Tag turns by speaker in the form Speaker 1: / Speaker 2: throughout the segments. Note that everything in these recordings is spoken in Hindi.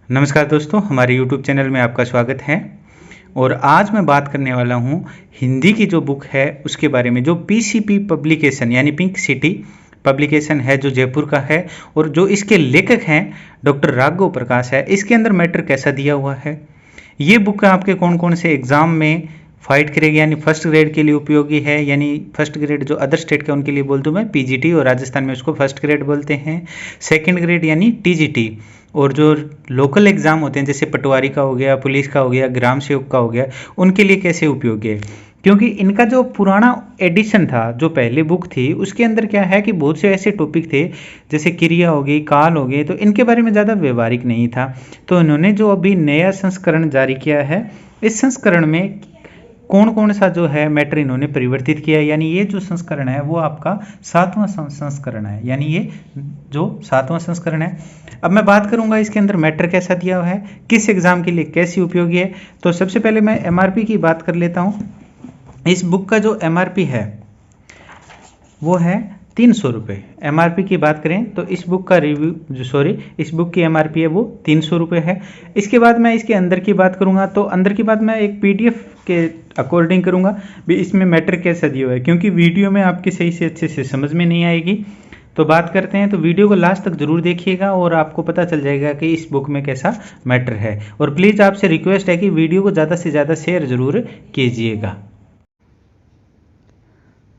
Speaker 1: नमस्कार दोस्तों, हमारे YouTube चैनल में आपका स्वागत है। और आज मैं बात करने वाला हूँ हिंदी की जो बुक है उसके बारे में, जो PCP पब्लिकेशन यानी पिंक सिटी पब्लिकेशन है, जो जयपुर का है और जो इसके लेखक हैं डॉक्टर राघव प्रकाश है। इसके अंदर मैटर कैसा दिया हुआ है, ये बुक आपके कौन कौन से एग्ज़ाम में फाइट करेगी, यानी फर्स्ट ग्रेड के लिए उपयोगी है। यानी फर्स्ट ग्रेड जो अदर स्टेट के उनके लिए बोल दूँ मैं PGT, और राजस्थान में उसको फर्स्ट ग्रेड बोलते हैं। सेकंड ग्रेड यानी TGT, और जो लोकल एग्ज़ाम होते हैं जैसे पटवारी का हो गया, पुलिस का हो गया, ग्राम सेवक का हो गया, उनके लिए कैसे उपयोगी है। क्योंकि इनका जो पुराना एडिशन था, जो पहले बुक थी, उसके अंदर क्या है कि बहुत से ऐसे टॉपिक थे जैसे क्रिया हो गई, काल हो गए, तो इनके बारे में ज़्यादा व्यवहारिक नहीं था। तो इन्होंने जो अभी नया संस्करण जारी किया है, इस संस्करण में कौन कौन सा जो है मैटर इन्होंने परिवर्तित किया है। यानी ये जो संस्करण है वो आपका 7वां संस्करण है, यानी ये जो 7वां संस्करण है। अब मैं बात करूंगा इसके अंदर मैटर कैसा दिया हुआ है, किस एग्जाम के लिए कैसी उपयोगी है। तो सबसे पहले मैं MRP की बात कर लेता हूँ। इस बुक का जो MRP है वो है 300 रुपये। MRP की बात करें तो इस बुक का इस बुक की MRP है वो 300 रुपये है। इसके बाद मैं इसके अंदर की बात करूंगा, तो अंदर की बात मैं एक PDF के अकॉर्डिंग करूंगा भी, इसमें मैटर कैसा दिया हुआ है, क्योंकि वीडियो में आपकी सही से अच्छे से समझ में नहीं आएगी। तो बात करते हैं, तो वीडियो को लास्ट तक जरूर देखिएगा और आपको पता चल जाएगा कि इस बुक में कैसा मैटर है। और प्लीज़ आपसे रिक्वेस्ट है कि वीडियो को ज़्यादा से ज़्यादा शेयर ज़रूर कीजिएगा।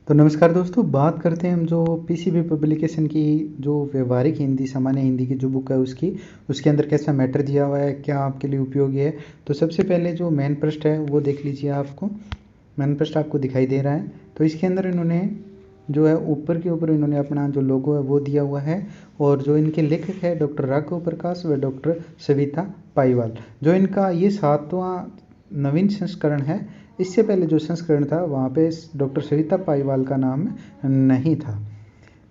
Speaker 1: तो नमस्कार दोस्तों, बात करते हैं हम जो PCP पब्लिकेशन की जो व्यवहारिक हिंदी, सामान्य हिंदी की जो बुक है उसके अंदर कैसा मैटर दिया हुआ है, क्या आपके लिए उपयोगी है। तो सबसे पहले जो मेन पृष्ठ है वो देख लीजिए। आपको मेन पृष्ठ आपको दिखाई दे रहा है। तो इसके अंदर इन्होंने जो है ऊपर के ऊपर इन्होंने अपना जो लोगो है वो दिया हुआ है, और जो इनके लेखक है डॉक्टर राघव प्रकाश व डॉक्टर सविता पाईवाल। जो इनका ये 7वां नवीन संस्करण है। इससे पहले जो संस्करण था वहाँ पे डॉक्टर सविता पाईवाल का नाम नहीं था।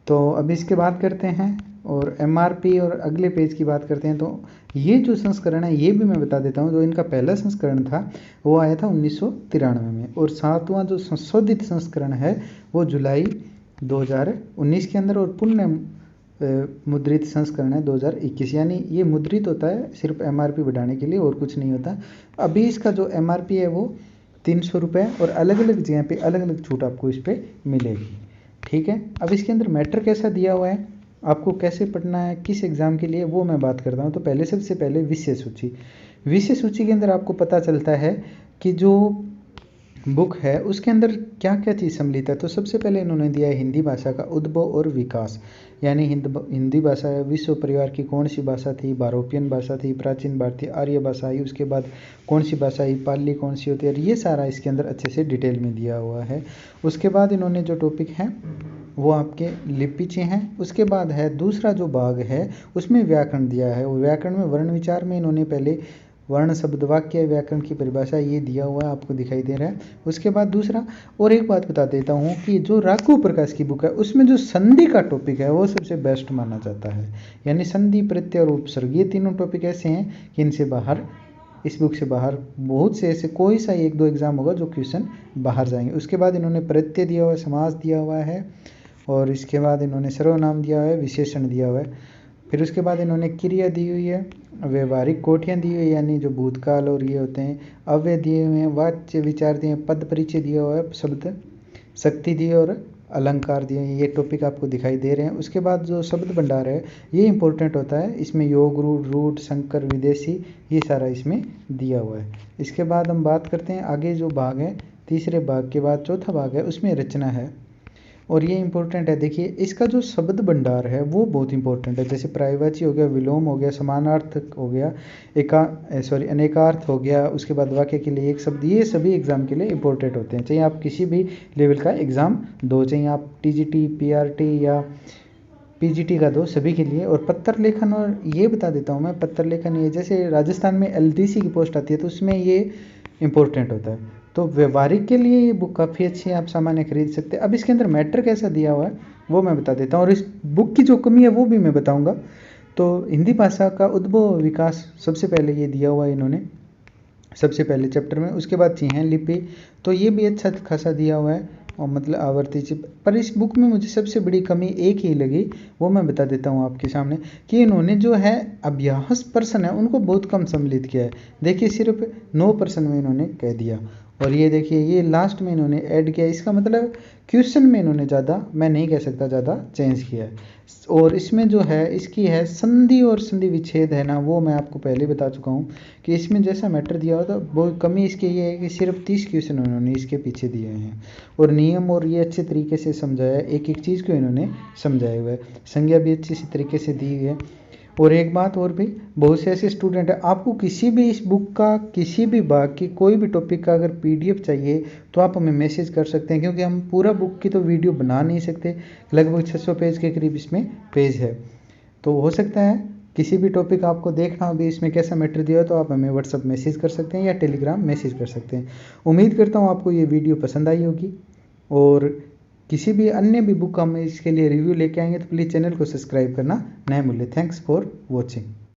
Speaker 1: तो अब इसके बात करते हैं और MRP और अगले पेज की बात करते हैं। तो ये जो संस्करण है ये भी मैं बता देता हूँ। जो इनका पहला संस्करण था वो आया था 1993 में, और 7वां जो संशोधित संस्करण है वो जुलाई 2019 के अंदर, और पुण्य मुद्रित संस्करण है 2021। यानी ये मुद्रित होता है सिर्फ MRP बढ़ाने के लिए, और कुछ नहीं होता। अभी इसका जो MRP है वो 300 रुपये, और अलग अलग जगह पे अलग अलग छूट आपको इस पर मिलेगी। ठीक है। अब इसके अंदर मैटर कैसा दिया हुआ है, आपको कैसे पढ़ना है, किस एग्ज़ाम के लिए, वो मैं बात करता हूँ। तो पहले सबसे पहले विषय सूची के अंदर आपको पता चलता है कि जो बुक है उसके अंदर क्या क्या चीज़ सम्मिलित है। तो सबसे पहले इन्होंने दिया है हिंदी भाषा का उद्भव और विकास। यानी हिंदी भाषा विश्व परिवार की कौन सी भाषा थी, बारोपियन भाषा थी, प्राचीन भारतीय आर्य भाषा आई, उसके बाद कौन सी भाषा आई, पाली कौन सी होती है, ये सारा इसके अंदर अच्छे से डिटेल में दिया हुआ है। उसके बाद इन्होंने जो टॉपिक हैं वो आपके लिपिचे हैं। उसके बाद है दूसरा जो भाग है उसमें व्याकरण दिया है। वो व्याकरण में वर्ण विचार में इन्होंने पहले वर्ण शब्द वाक्य व्याकरण की परिभाषा ये दिया हुआ है, आपको दिखाई दे रहा है। उसके बाद दूसरा, और एक बात बता देता हूँ कि जो राघव प्रकाश की बुक है उसमें जो संधि का टॉपिक है वो सबसे बेस्ट माना जाता है। यानी संधि, प्रत्यय और उपसर्ग, ये तीनों टॉपिक ऐसे हैं कि इनसे बाहर, इस बुक से बाहर बहुत से ऐसे कोई सा एक दो एग्जाम होगा जो क्वेश्चन बाहर जाएंगे। उसके बाद इन्होंने प्रत्यय दिया हुआ है, समास दिया हुआ है, और इसके बाद इन्होंने सर्वनाम दिया हुआ है, विशेषण दिया हुआ है। फिर उसके बाद इन्होंने क्रिया दी हुई है, व्यवहारिक कोटियाँ दी हुई है यानी जो भूतकाल और ये होते हैं, अव्यय दिए हुए हैं, वाच्य विचार दिए हैं, पद परिचय दिया हुआ है, शब्द शक्ति दिए और अलंकार दिए हैं। ये टॉपिक आपको दिखाई दे रहे हैं। उसके बाद जो शब्द भंडार है ये इंपॉर्टेंट होता है, इसमें योग, रूढ़, रूट, संकर, विदेशी, ये सारा इसमें दिया हुआ है। इसके बाद हम बात करते हैं आगे जो भाग है, तीसरे भाग के बाद चौथा भाग है, उसमें रचना है, और ये इंपॉर्टेंट है। देखिए इसका जो शब्द भंडार है वो बहुत इंपॉर्टेंट है। जैसे पर्यायवाची हो गया, विलोम हो गया, समानार्थक हो गया, अनेकार्थ हो गया, उसके बाद वाक्य के लिए एक शब्द, ये सभी एग्जाम के लिए इंपॉर्टेंट होते हैं। चाहे आप किसी भी लेवल का एग्जाम दो, चाहे आप TGT, PRT या PGT का दो, सभी के लिए। और पत्र लेखन, और ये बता देता हूँ मैं, पत्र लेखन ये जैसे राजस्थान में LDC की पोस्ट आती है तो उसमें ये इंपॉर्टेंट होता है। तो व्यवहारिक के लिए ये बुक काफ़ी अच्छी है, आप सामान्य खरीद सकते हैं। अब इसके अंदर मैटर कैसा दिया हुआ है वो मैं बता देता हूँ, और इस बुक की जो कमी है वो भी मैं बताऊँगा। तो हिंदी भाषा का उद्भव विकास सबसे पहले ये दिया हुआ है इन्होंने सबसे पहले चैप्टर में। उसके बाद चिन्ह लिपि, तो ये भी अच्छा खासा दिया हुआ है। और मतलब आवर्ती चिप। पर इस बुक में मुझे सबसे बड़ी कमी एक ही लगी, वो मैं बता देता हूँ आपके सामने, कि इन्होंने जो है अभ्यास पर्सन है उनको बहुत कम सम्मिलित किया है। देखिए सिर्फ 9% में इन्होंने कह दिया, और ये देखिए ये लास्ट में इन्होंने ऐड किया। इसका मतलब क्वेश्चन में इन्होंने ज़्यादा, मैं नहीं कह सकता ज़्यादा चेंज किया है। और इसमें जो है इसकी है संधि और संधि विच्छेद है ना, वो मैं आपको पहले बता चुका हूँ कि इसमें जैसा मैटर दिया हुआ था, वो कमी इसकी ये है कि सिर्फ 30 क्वेश्चन उन्होंने इसके पीछे दिए हैं, और नियम और ये अच्छे तरीके से समझाया, एक एक चीज़ को इन्होंने समझाया हुआ है, संज्ञा भी अच्छी सी तरीके से दी है। और एक बात और भी, बहुत से ऐसे स्टूडेंट हैं, आपको किसी भी इस बुक का किसी भी भाग की कोई भी टॉपिक का अगर पीडीएफ चाहिए तो आप हमें मैसेज कर सकते हैं, क्योंकि हम पूरा बुक की तो वीडियो बना नहीं सकते, लगभग 600 पेज के करीब इसमें पेज है। तो हो सकता है किसी भी टॉपिक आपको देखना हो भी इसमें कैसा मैटर दिया हो, तो आप हमें व्हाट्सअप मैसेज कर सकते हैं या टेलीग्राम मैसेज कर सकते हैं। उम्मीद करता हूँ आपको ये वीडियो पसंद आई होगी, और किसी भी अन्य भी बुक हम इसके लिए रिव्यू लेके आएंगे तो प्लीज़ चैनल को सब्सक्राइब करना न भूलें। Thanks for watching.